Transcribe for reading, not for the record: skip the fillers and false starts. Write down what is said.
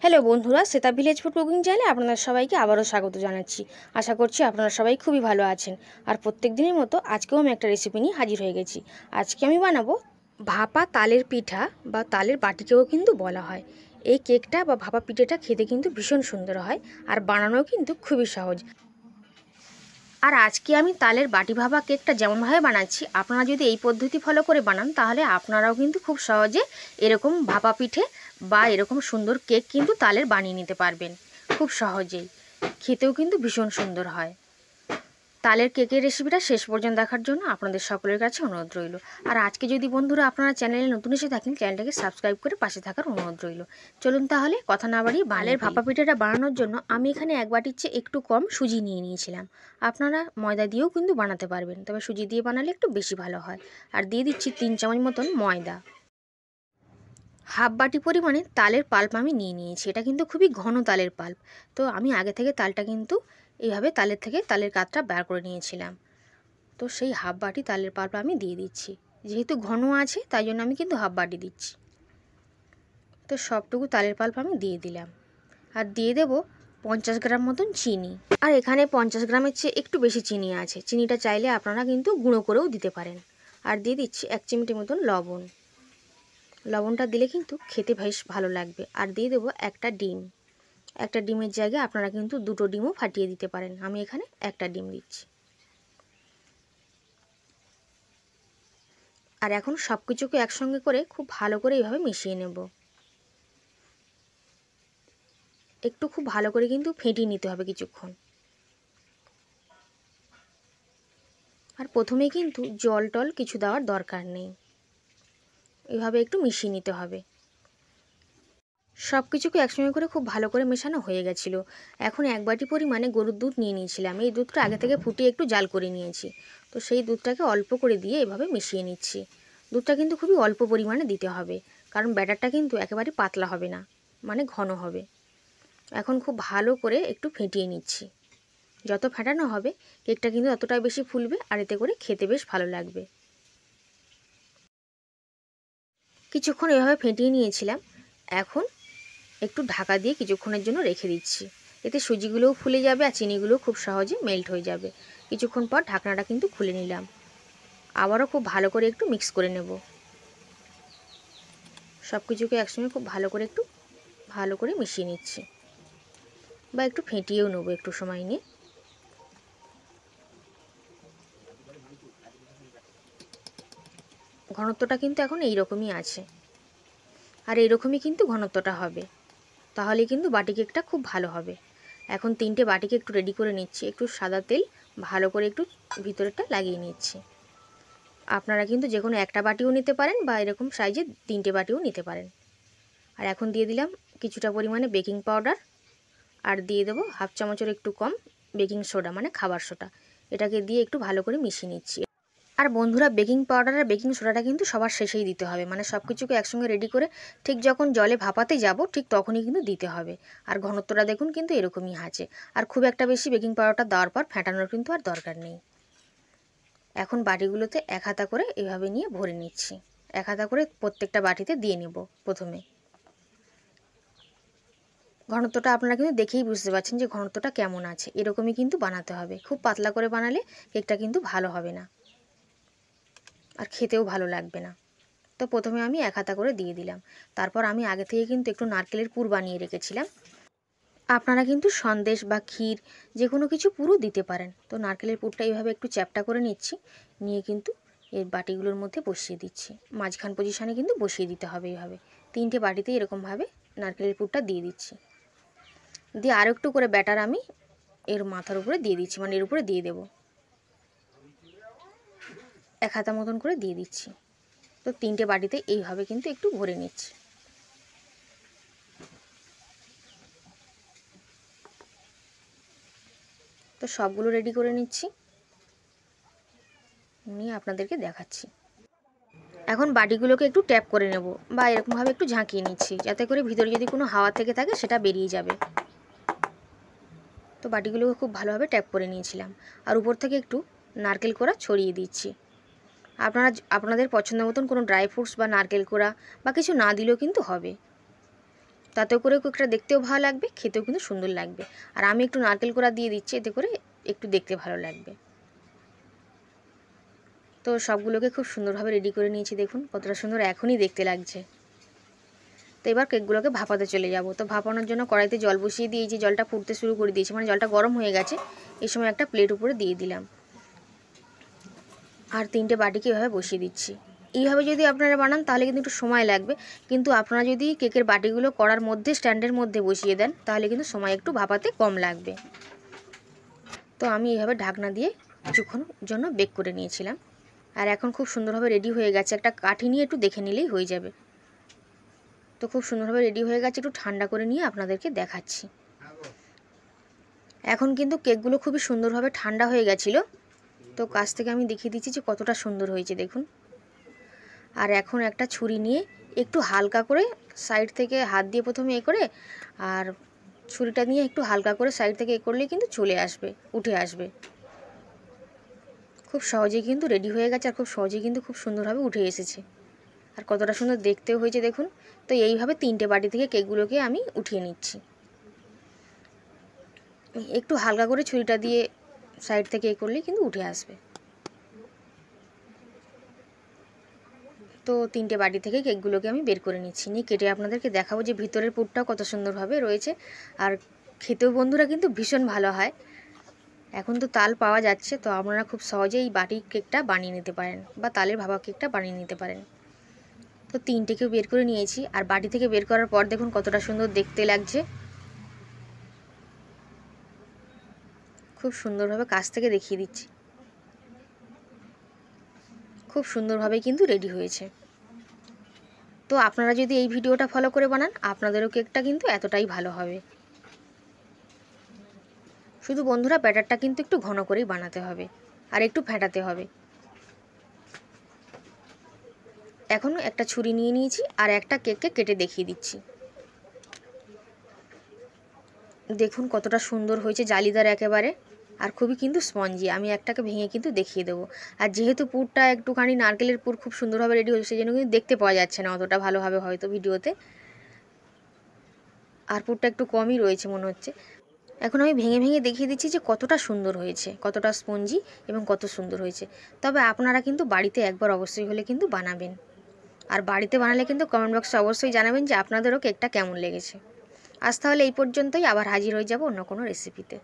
Hello বন্ধুরা, Shweta village food cooking চ্যানেলে আপনাদের সবাইকে আবারও স্বাগত জানাচ্ছি। আশা করছি আপনারা সবাই খুবই ভালো আছেন। আর প্রত্যেক দিনের মতো আজকেও আমি একটা রেসিপি নিয়ে হাজির হয়ে গেছি। আজকে আমি বানাবো ভাপা তালের পিঠা বা তালের বাটিকেও কিন্তু বলা হয়। এই কেকটা বা ভাপা পিঠাটা খেতে কিন্তু ভীষণ সুন্দর হয় আর বানানোও কিন্তু খুবই সহজ। আর আজকে আমি তালের বাটি ভাপা কেকটা যেমনভাবে বানাচ্ছি, আপনারা যদি এই পদ্ধতি ফলো করে বানান তাহলে আপনারাও কিন্তু খুব সহজে এরকম ভাপা পিঠে বা এরকম সুন্দর কেক কিন্তু তালের বানিয়ে নিতে পারবেন খুব সহজেই। খেতেও কিন্তু ভীষণ সুন্দর হয়। তালের কেকের রেসিপিটা শেষ পর্যন্ত দেখার জন্য আপনাদের সকলের কাছে অনুরোধ রইল। আর আজকে যদি বন্ধুরা আপনারা চ্যানেলে নতুন এসে থাকেন, চ্যানেলটাকে সাবস্ক্রাইব করে পাশে থাকার অনুরোধ রইল। চলুন তাহলে কথা না বাড়িয়ে তালের ভাপা পিঠাটা বানানোর জন্য আমি এখানে এক বাটির চেয়ে একটু কম সুজি নিয়ে নিয়েছিলাম। আপনারা ময়দা দিয়েও কিন্তু বানাতে পারবেন, তবে সুজি দিয়ে বানালে একটু বেশি ভালো হয়। আর দিয়ে দিচ্ছি 3 চামচ মতন ময়দা। হাফ বাটি পরিমাণে তালের পাল্প আমি নিয়ে নিয়েছি। এটা কিন্তু খুবই ঘন তালের পাল্প। তো আমি আগে থেকে তালটা কিন্তু এইভাবে তালের থেকে তালের কাতটা বের করে নিয়েছিলাম। তো সেই হাফ বাটি তালের পাল্প আমি দিয়ে দিচ্ছি। যেহেতু ঘন আছে তাই জন্য আমি কিন্তু হাফ বাটি দিচ্ছি। তো সবটুকু তালের পাল্প আমি দিয়ে দিলাম। আর দিয়ে দেব 50 গ্রাম মতন চিনি। আর এখানে 50 গ্রামের চেয়ে একটু বেশি চিনি আছে। চিনিটা চাইলে আপনারা কিন্তু গুঁড়ো করেও দিতে পারেন। আর দিয়ে দিচ্ছি 1 চিমটি মতন লবণ। লবণটা দিলে কিন্তু খেতে বেশ ভালো লাগবে। আর দিয়ে দেবো একটা ডিম। একটা ডিমের জায়গায় আপনারা কিন্তু দুটো ডিমও ফাটিয়ে দিতে পারেন। আমি এখানে একটা ডিম দিচ্ছি। আর এখন সব কিছুকে একসঙ্গে করে খুব ভালো করে এইভাবে মিশিয়ে নেব। একটু খুব ভালো করে কিন্তু ফেটিয়ে নিতে হবে কিছুক্ষণ। আর প্রথমে কিন্তু জল টল কিছু দেওয়ার দরকার নেই, এইভাবে একটু মিশিয়ে নিতে হবে। সব কিছুকে একসঙ্গে করে খুব ভালো করে মেশানো হয়ে গেছিলো। এখন এক বাটি পরিমাণে গরুর দুধ নিয়ে নিয়েছিলাম। এই দুধটা আগে থেকে ফুটিয়ে একটু জাল করে নিয়েছি। তো সেই দুধটাকে অল্প করে দিয়ে এভাবে মিশিয়ে নিচ্ছি। দুধটা কিন্তু খুবই অল্প পরিমাণে দিতে হবে, কারণ ব্যাটারটা কিন্তু একেবারে পাতলা হবে না, মানে ঘন হবে। এখন খুব ভালো করে একটু ফেটিয়ে নিচ্ছি। যত ফেটানো হবে কেকটা কিন্তু ততটাই বেশি ফুলবে, আর এতে করে খেতে বেশ ভালো লাগবে। কিছুক্ষণ এভাবে ফেটিয়ে নিয়েছিলাম। এখন একটু ঢাকা দিয়ে কিছুক্ষণের জন্য রেখে দিচ্ছি। এতে সুজিগুলোও ফুলে যাবে আর চিনিগুলোও খুব সহজে মেল্ট হয়ে যাবে। কিছুক্ষণ পর ঢাকনাটা কিন্তু খুলে নিলাম। আবারও খুব ভালো করে একটু মিক্স করে নেব। সব কিছুকে একসঙ্গে খুব ভালো করে মিশিয়ে নিচ্ছি, বা একটু ফেটিয়েও নেবো একটু সময় নিয়ে। ঘনত্বটা কিন্তু এখন এইরকমই আছে, আর এইরকমই কিন্তু ঘনত্বটা হবে, তাহলে কিন্তু বাটি কেকটা খুব ভালো হবে। এখন 3টে বাটিকে একটু রেডি করে নিচ্ছি। একটু সাদা তেল ভালো করে একটু ভিতরেরটা লাগিয়ে নিচ্ছি। আপনারা কিন্তু যে কোনো একটা বাটিও নিতে পারেন, বা এরকম সাইজে 3টে বাটিও নিতে পারেন। আর এখন দিয়ে দিলাম কিছুটা পরিমাণে বেকিং পাউডার, আর দিয়ে দেবো হাফ চামচের একটু কম বেকিং সোডা, মানে খাবার সোডা। এটাকে দিয়ে একটু ভালো করে মিশিয়ে নিচ্ছি। আর বন্ধুরা, বেকিং পাউডার আর বেকিং সোডাটা কিন্তু সবার শেষেই দিতে হবে, মানে সব কিছুকে একসঙ্গে রেডি করে ঠিক যখন জলে ভাপাতে যাব ঠিক তখনই কিন্তু দিতে হবে। আর ঘনত্বটা দেখুন কিন্তু এরকমই আছে। আর খুব একটা বেশি বেকিং পাউডারটা দেওয়ার পর ফেটানোর কিন্তু আর দরকার নেই। এখন বাটিগুলোতে এক হাতা করে এভাবে নিয়ে ভরে নিচ্ছি। এক হাতা করে প্রত্যেকটা বাটিতে দিয়ে নেব প্রথমে। ঘনত্বটা আপনারা কিন্তু দেখেই বুঝতে পারছেন যে ঘনত্বটা কেমন আছে। এরকমই কিন্তু বানাতে হবে। খুব পাতলা করে বানালে কেকটা কিন্তু ভালো হবে না, আর খেতেও ভালো লাগবে না। তো প্রথমে আমি এক হাতা করে দিয়ে দিলাম। তারপর আমি আগে থেকে কিন্তু একটু নারকেলের পুর বানিয়ে রেখেছিলাম। আপনারা কিন্তু সন্দেশ বা ক্ষীর যে কোনো কিছু পুরও দিতে পারেন। তো নারকেলের পুরটা এইভাবে একটু চ্যাপটা করে নিচ্ছি, নিয়ে কিন্তু এই বাটিগুলোর মধ্যে বসিয়ে দিচ্ছি। মাঝখান পজিশানে কিন্তু বসিয়ে দিতে হবে এইভাবে। 3টে বাটিতে এরকমভাবে নারকেলের পুরটা দিয়ে দিচ্ছি। দিয়ে আরও একটু করে ব্যাটার আমি এর মাথার উপরে দিয়ে দিচ্ছি, মানে এর উপরে দিয়ে দেব। এক হাতা মতন করে দিয়ে দিচ্ছি। তো 3টে বাটিতে এইভাবে কিন্তু একটু ভরে নিচ্ছি। তো সবগুলো রেডি করে নিচ্ছি, নিয়ে আপনাদেরকে দেখাচ্ছি। এখন বাটিগুলোকে একটু ট্যাপ করে নেব, বা এরকমভাবে একটু ঝাঁকিয়ে নিচ্ছি, যাতে করে ভিতরে যদি কোনো হাওয়া থেকে থাকে সেটা বেরিয়ে যাবে। তো বাটিগুলোকে খুব ভালোভাবে ট্যাপ করে নিয়েছিলাম। আর উপর থেকে একটু নারকেল কোড়া ছড়িয়ে দিচ্ছি। আপনারা আপনাদের পছন্দ মতন কোনো ড্রাই ফ্রুটস বা নারকেল কোড়া বা কিছু না দিলেও কিন্তু হবে। তাতে করে কেকটা দেখতেও ভালো লাগবে, খেতেও কিন্তু সুন্দর লাগবে। আর আমি একটু নারকেল কোড়া দিয়ে দিচ্ছি, এতে করে একটু দেখতে ভালো লাগবে। তো সবগুলোকে খুব সুন্দরভাবে রেডি করে নিয়েছি, দেখুন কতটা সুন্দর এখনই দেখতে লাগছে। তো এবার কেকগুলোকে ভাপাতে চলে যাব। তো ভাপানোর জন্য কড়াইতে জল বসিয়ে দিয়ে যে জলটা ফুটতে শুরু করে দিয়েছি, মানে জলটা গরম হয়ে গেছে। এই সময় একটা প্লেট উপরে দিয়ে দিলাম আর 3টে বাটিকে এভাবে বসিয়ে দিচ্ছি। এইভাবে যদি আপনারা বানান তাহলে কিন্তু একটু সময় লাগবে, কিন্তু আপনারা যদি কেকের বাটিগুলো কড়ার মধ্যে স্ট্যান্ডের মধ্যে বসিয়ে দেন তাহলে কিন্তু সময় একটু ভাপাতে কম লাগবে। তো আমি এইভাবে ঢাকনা দিয়ে কিছুক্ষণ জন্য বেক করে নিয়েছিলাম। আর এখন খুব সুন্দরভাবে রেডি হয়ে গেছে। একটা কাঠি নিয়ে একটু দেখে নিলেই হয়ে যাবে। তো খুব সুন্দরভাবে রেডি হয়ে গেছে, একটু ঠান্ডা করে নিয়ে আপনাদেরকে দেখাচ্ছি। এখন কিন্তু কেকগুলো খুবই সুন্দরভাবে ঠান্ডা হয়ে গেছিলো। তো কাছ থেকে আমি দেখিয়ে দিচ্ছি যে কতটা সুন্দর হয়েছে দেখুন। আর এখন একটা ছুরি নিয়ে একটু হালকা করে সাইড থেকে হাত দিয়ে প্রথমে করে, আর ছুরিটা নিয়ে একটু হালকা করে সাইড থেকে করলেই কিন্তু চলে আসবে, উঠে আসবে। খুব সহজেই কিন্তু রেডি হয়ে গেছে, আর খুব সহজেই কিন্তু খুব সুন্দরভাবে উঠে এসেছে। আর কতটা সুন্দর দেখতেও হয়েছে দেখুন। তো এইভাবে 3টে বাটি থেকে কেকগুলোকে আমি উঠিয়ে নিচ্ছি। একটু হালকা করে ছুরিটা দিয়ে সাইড থেকে করলেই কিন্তু উঠে আসবে। তো 3টে বাটি থেকে কেকগুলোকে আমি বের করে নিচ্ছি, নিয়ে কেটে আপনাদেরকে দেখাবো যে ভিতরের পুরটাও কত সুন্দরভাবে রয়েছে। আর খেতেও বন্ধুরা কিন্তু ভীষণ ভালো হয়। এখন তো তাল পাওয়া যাচ্ছে, তো আপনারা খুব সহজেই এই বাটির কেকটা বানিয়ে নিতে পারেন বা তালের ভাপা কেকটা বানিয়ে নিতে পারেন। তো 3টেকেও বের করে নিয়েছি। আর বাটি থেকে বের করার পর দেখুন কতটা সুন্দর দেখতে লাগছে। খুব সুন্দরভাবে কাছ থেকে দেখিয়ে দিচ্ছি। খুব সুন্দরভাবে কিন্তু রেডি হয়েছে। তো আপনারা যদি এই ভিডিওটা ফলো করে বানান আপনাদেরও কেকটা কিন্তু এতটাই ভালো হবে। শুধু বন্ধুরা ব্যাটারটা কিন্তু একটু ঘন করেই বানাতে হবে আর একটু ফেটাতে হবে। এখন একটা ছুরি নিয়ে নিয়েছি আর একটা কেককে কেটে দেখিয়ে দিচ্ছি। দেখুন কতটা সুন্দর হয়েছে, জালিদার একেবারে, আর খুবই কিন্তু স্পঞ্জি। আমি একটাকে ভেঙে কিন্তু দেখিয়ে দেবো। আর যেহেতু পুরটা একটুখানি নারকেলের পুর খুব সুন্দরভাবে রেডি হয়েছে, সেই জন্য কিন্তু দেখতে পাওয়া যাচ্ছে না অতটা ভালোভাবে হয়তো ভিডিওতে, আর পুরটা একটু কমই রয়েছে মনে হচ্ছে। এখন আমি ভেঙে ভেঙে দেখিয়ে দিচ্ছি যে কতটা সুন্দর হয়েছে, কতটা স্পঞ্জি এবং কত সুন্দর হয়েছে। তবে আপনারা কিন্তু বাড়িতে একবার অবশ্যই হলে কিন্তু বানাবেন। আর বাড়িতে বানালে কিন্তু কমেন্ট বক্সে অবশ্যই জানাবেন যে আপনাদেরও কেকটা কেমন লেগেছে। আজ তাহলে এই পর্যন্তই, আবার হাজির হয়ে যাব অন্য কোনো রেসিপিতে।